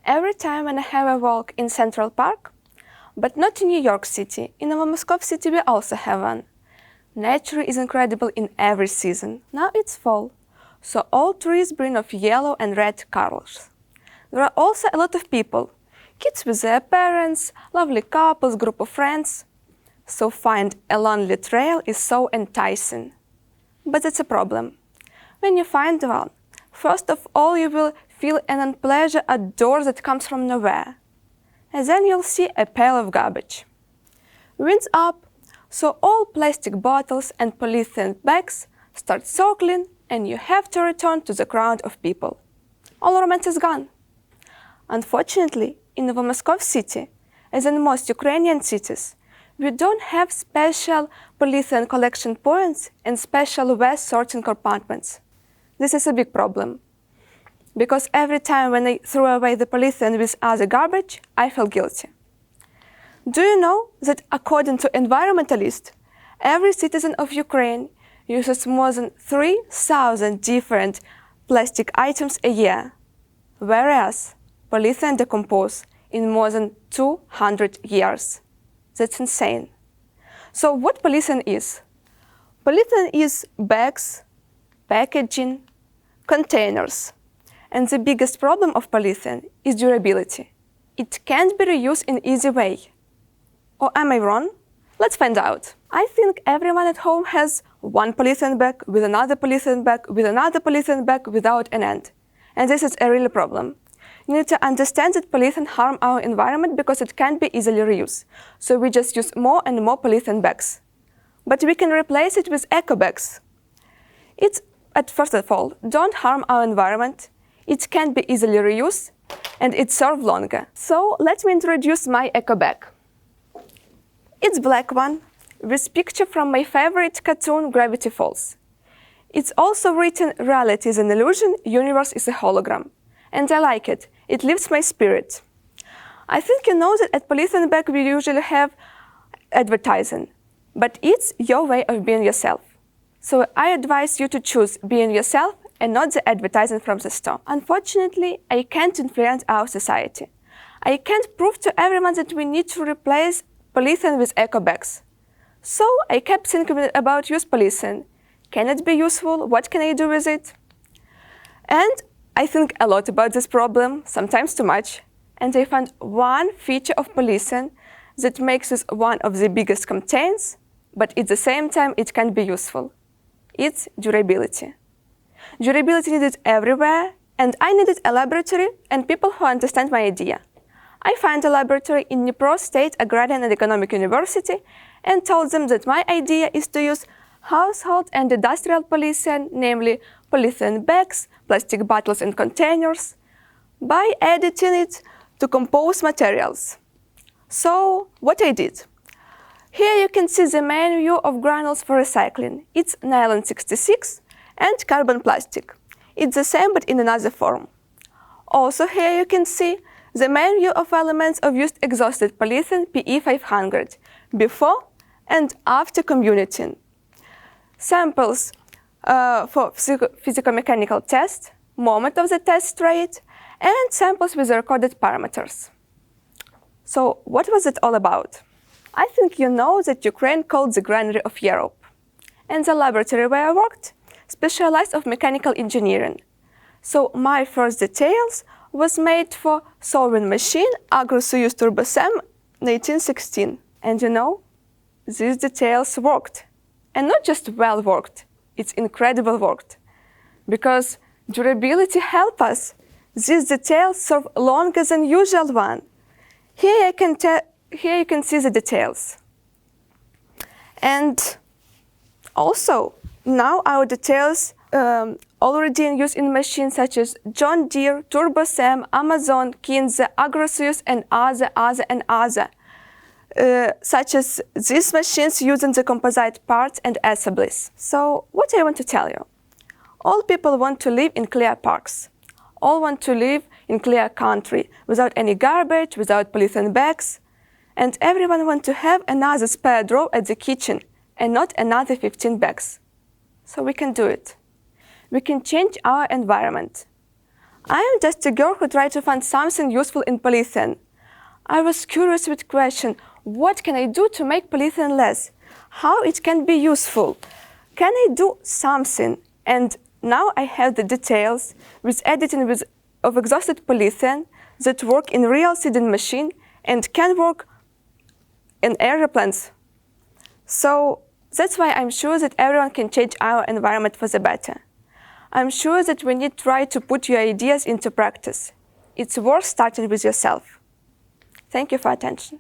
Every time when I have a walk in Central Park, but not in New York City, in Moscow City we also have one. Nature is incredible in every season. Now it's fall, so all trees bring off yellow and red colors. There are also a lot of people, kids with their parents, lovely couples, group of friends. So find a lonely trail is so enticing. But it's a problem. When you find one, first of all you will feel an unpleasure odor that comes from nowhere. And then you'll see a pile of garbage. Winds up, so all plastic bottles and polythene bags start circling and you have to return to the crowd of people. All romance is gone. Unfortunately, in Moscow City, as in most Ukrainian cities, we don't have special polythene collection points and special waste sorting compartments. This is a big problem, because every time when I throw away the polythene with other garbage, I feel guilty. Do you know that according to environmentalists, every citizen of Ukraine uses more than 3,000 different plastic items a year, whereas polythene decomposes in more than 200 years. That's insane. So what polythene is? Polythene is bags, packaging, containers. And the biggest problem of polythene is durability. It can't be reused in an easy way. Or am I wrong? Let's find out. I think everyone at home has one polythene bag with another polythene bag with another polythene bag without an end. And this is a real problem. You need to understand that polythene harm our environment because it can't be easily reused. So we just use more and more polythene bags. But we can replace it with eco bags. First of all, don't harm our environment. It can be easily reused and it serves longer. So let me introduce my eco bag. It's black one with picture from my favorite cartoon Gravity Falls. It's also written reality is an illusion, universe is a hologram. And I like it. It lifts my spirit. I think you know that at polythene bag we usually have advertising, but it's your way of being yourself. So I advise you to choose being yourself and not the advertising from the store. Unfortunately, I can't influence our society. I can't prove to everyone that we need to replace polythene with eco bags. So I kept thinking about use polythene. Can it be useful? What can I do with it? And I think a lot about this problem, sometimes too much, and I found one feature of polythene that makes it one of the biggest containers, but at the same time it can be useful. It's durability. Durability needed everywhere, and I needed a laboratory and people who understand my idea. I found a laboratory in Dnipro State Agrarian and Economic University and told them that my idea is to use household and industrial polythene, namely polythene bags, plastic bottles and containers, by editing it to compose materials. So what I did? Here you can see the main view of granules for recycling. It's nylon 66 and carbon plastic. It's the same but in another form. Also here you can see the main view of elements of used exhausted polythene PE500 before and after comminuting. Samples for physico-mechanical test, moment of the test rate, and samples with the recorded parameters. So what was it all about? I think you know that Ukraine called the granary of Europe. And the laboratory where I worked specialized of mechanical engineering. So my first details was made for sewing machine Agro-Soyuz Turbo-Sam 1916. And you know, these details worked. And not just well worked, it's incredible worked. Because durability helps us. These details serve longer than usual one. Here you can see the details. And also, now our details already in use in machines such as John Deere, Turbo-Sam, Amazon, Kinze, Agro-Soyuz, and other. Such as these machines using the composite parts and assemblies. So what I want to tell you, all people want to live in clear parks. All want to live in clear country without any garbage, without polythene bags. And everyone wants to have another spare drawer at the kitchen and not another 15 bags. So we can do it. We can change our environment. I am just a girl who tried to find something useful in polyethylene. I was curious with the question, what can I do to make polyethylene less? How it can be useful? Can I do something? And now I have the details with editing of exhausted polyethylene that work in real seeding machine and can work in aeroplanes. So that's why I'm sure that everyone can change our environment for the better. I'm sure that when you try to put your ideas into practice, it's worth starting with yourself. Thank you for attention.